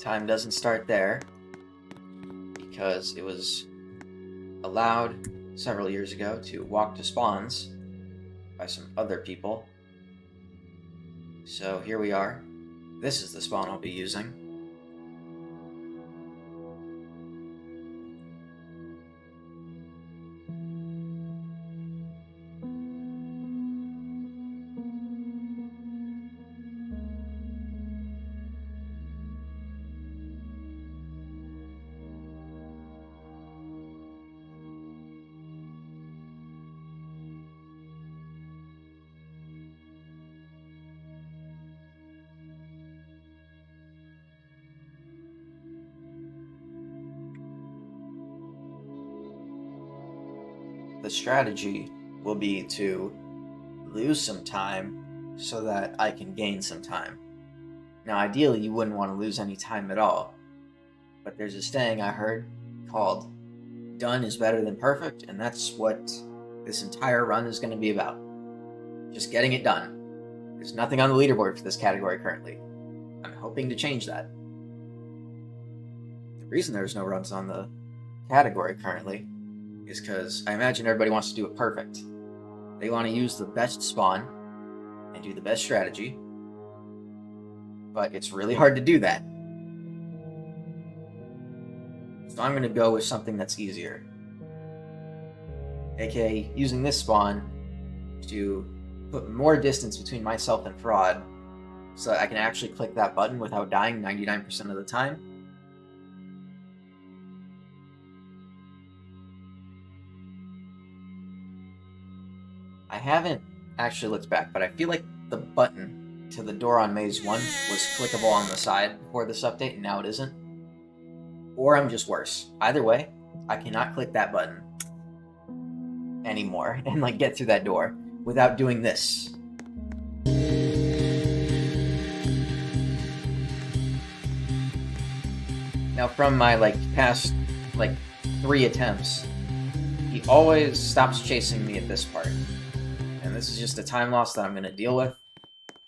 Time doesn't start there because it was allowed several years ago to walk to spawns by some other people. So here we are. This is the spawn I'll be using. The strategy will be to lose some time so that I can gain some time. Now, ideally, you wouldn't want to lose any time at all, but there's a saying I heard called done is better than perfect, and that's what this entire run is going to be about. Just getting it done. There's nothing on the leaderboard for this category currently. I'm hoping to change that. The reason there's no runs on the category currently is because I imagine everybody wants to do it perfect. They want to use the best spawn and do the best strategy, but it's really hard to do that. So I'm going to go with something that's easier, aka using this spawn to put more distance between myself and Fraud so that I can actually click that button without dying 99% of the time. I haven't actually looked back, but I feel like the button to the door on Maze 1 was clickable on the side before this update, and now it isn't. Or I'm just worse. Either way, I cannot click that button anymore and get through that door without doing this. Now from my past 3 attempts, he always stops chasing me at this part. And this is just a time loss that I'm going to deal with.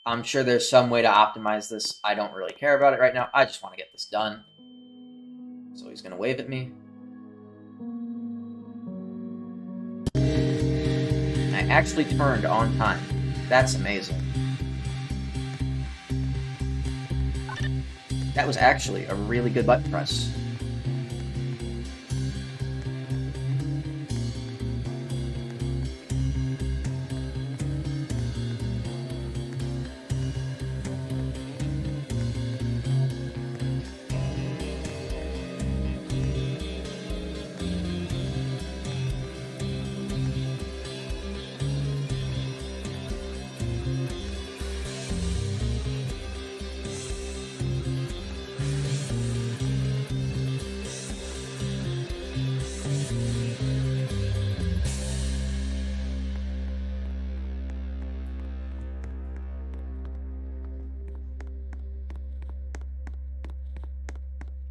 I'm sure there's some way to optimize this. I don't really care about it right now. I just want to get this done. So he's going to wave at me. I actually turned on time. That's amazing. That was actually a really good button press.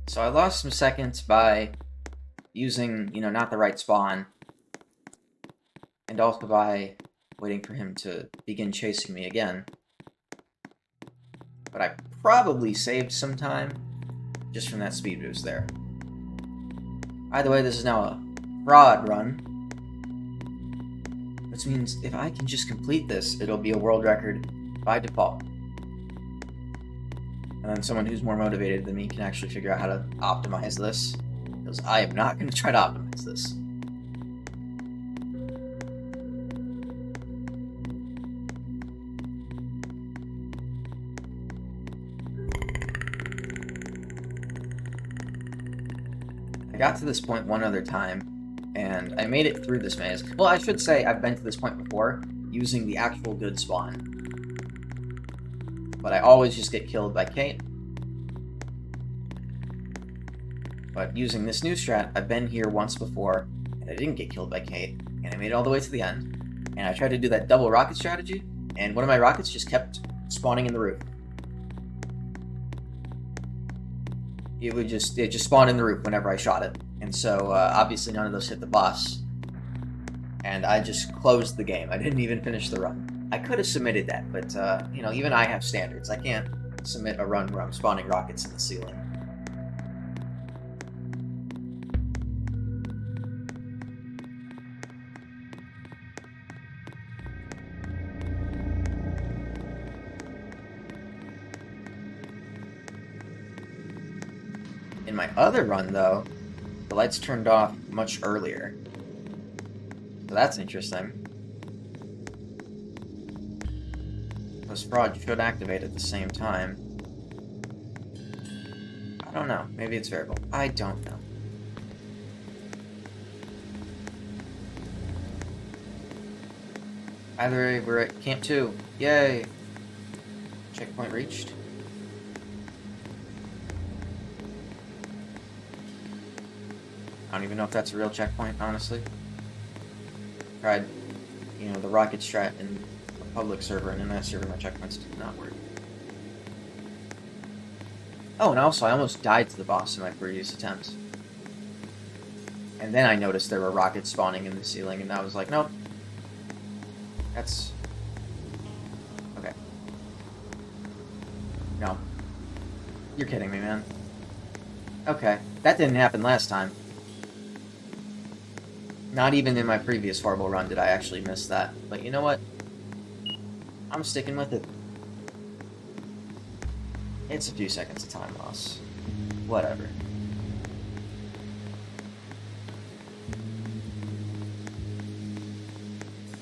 So I lost some seconds by using, not the right spawn, and also by waiting for him to begin chasing me again. But I probably saved some time just from that speed boost there. Either way, this is now a Fraud run, which means if I can just complete this, it'll be a world record by default. And then someone who's more motivated than me can actually figure out how to optimize this, because I am not going to try to optimize this. I got to this point one other time, and I made it through this maze. Well, I should say I've been to this point before, using the actual good spawn. But I always just get killed by Kate. But using this new strat, I've been here once before, and I didn't get killed by Kate, and I made it all the way to the end. And I tried to do that double rocket strategy, and one of my rockets just kept spawning in the roof. It just spawned in the roof whenever I shot it. And so, obviously none of those hit the boss. And I just closed the game. I didn't even finish the run. I could have submitted that, but, even I have standards. I can't submit a run where I'm spawning rockets in the ceiling. In my other run, though, the lights turned off much earlier. So that's interesting. Those fraud should activate at the same time. I don't know. Maybe it's variable. I don't know. Either way, we're at Camp 2. Yay! Checkpoint reached. I don't even know if that's a real checkpoint, honestly. Tried, the rocket strat in a public server, and in that server my checkpoints did not work. Oh, and also I almost died to the boss in my previous attempts. And then I noticed there were rockets spawning in the ceiling, and I was like, nope. That's... okay. No. You're kidding me, man. Okay. That didn't happen last time. Not even in my previous horrible run did I actually miss that. But you know what? I'm sticking with it. It's a few seconds of time loss. Whatever.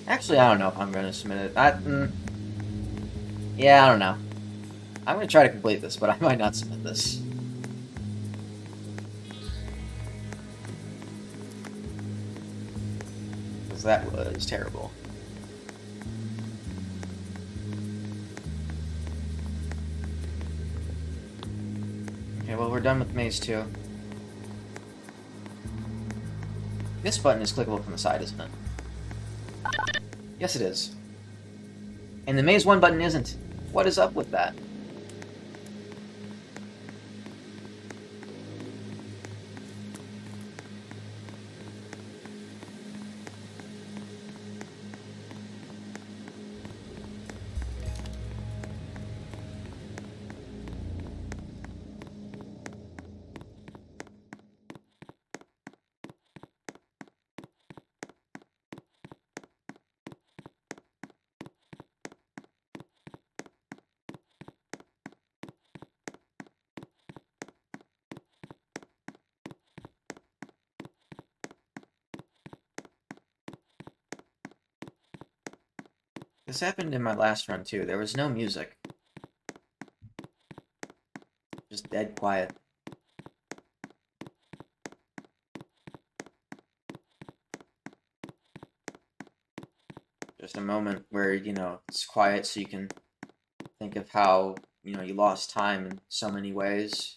Actually, I don't know if I'm going to submit it. Yeah, I don't know. I'm going to try to complete this, but I might not submit this. Because that was terrible. Okay, well, we're done with Maze 2. This button is clickable from the side, isn't it? Yes, it is. And the Maze 1 button isn't. What is up with that? This happened in my last run, too. There was no music. Just dead quiet. Just a moment where, it's quiet so you can think of how, you lost time in so many ways.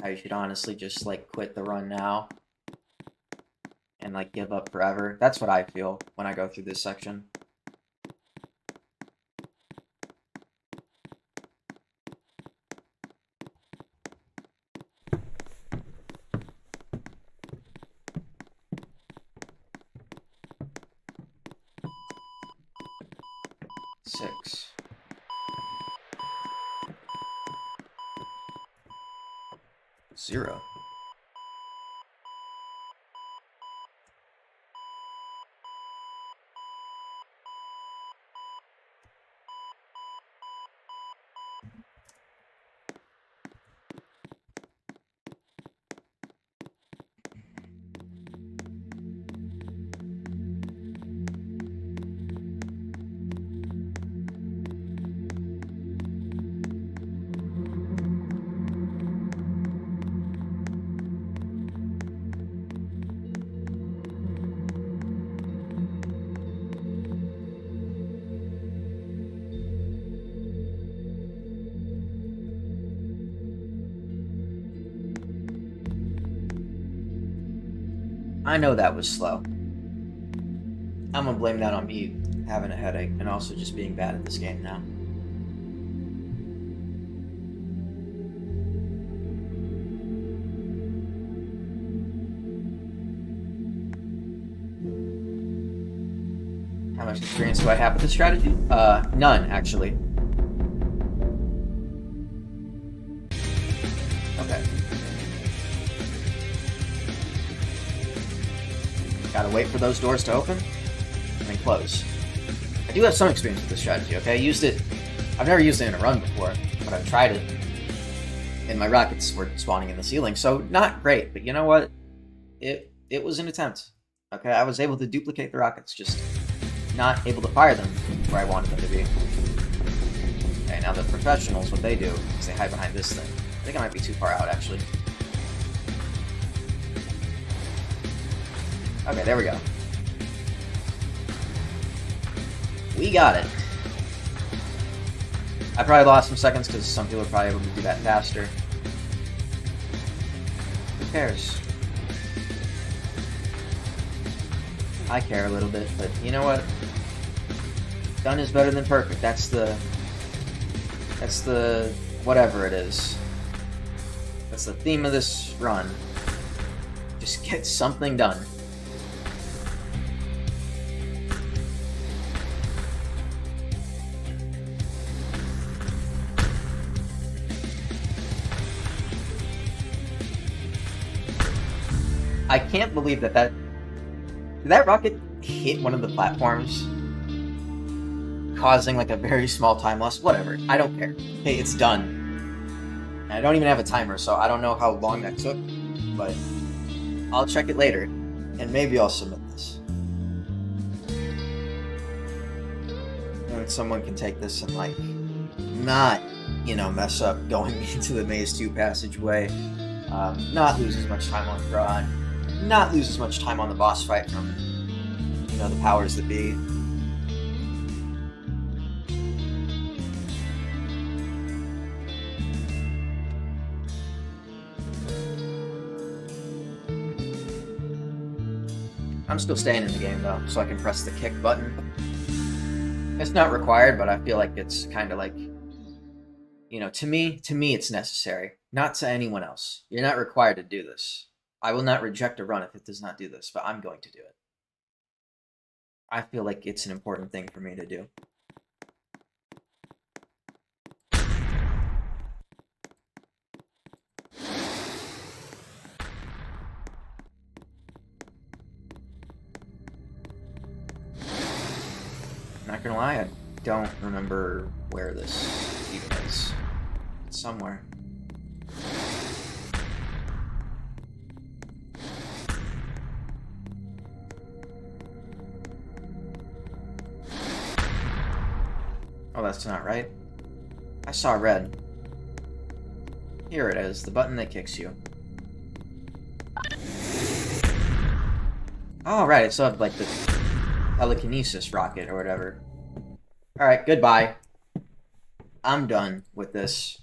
How you should honestly just, quit the run now. And, give up forever. That's what I feel when I go through this section. Six. Zero. I know that was slow. I'm gonna blame that on me having a headache and also just being bad at this game now. How much experience do I have with this strategy? None, actually. Okay. Gotta wait for those doors to open and then close. I do have some experience with this strategy, okay? I've never used it in a run before, but I've tried it. And my rockets were spawning in the ceiling, so not great. But you know what? It was an attempt. Okay, I was able to duplicate the rockets, just not able to fire them where I wanted them to be. Okay, now the professionals, what they do is they hide behind this thing. I think I might be too far out, actually. Okay, there we go. We got it. I probably lost some seconds because some people are probably able to do that faster. Who cares? I care a little bit, but you know what? Done is better than perfect. That's the whatever it is. That's the theme of this run. Just get something done. I can't believe that did that rocket hit one of the platforms, causing like a very small time loss? Whatever, I don't care. Hey, it's done. And I don't even have a timer, so I don't know how long that took, but I'll check it later, and maybe I'll submit this. And someone can take this and like not, mess up going into the Maze 2 passageway, not lose as much time on Fraud, not lose as much time on the boss fight from, the powers that be. I'm still staying in the game though, so I can press the kick button. It's not required, but I feel like it's kind of like, to me it's necessary. Not to anyone else. You're not required to do this. I will not reject a run if it does not do this, but I'm going to do it. I feel like it's an important thing for me to do. I'm not gonna lie, I don't remember where this even is. It's somewhere. Oh, that's not right. I saw red. Here it is, the button that kicks you. Oh, right, I still have, like, the telekinesis rocket or whatever. Alright, goodbye. I'm done with this.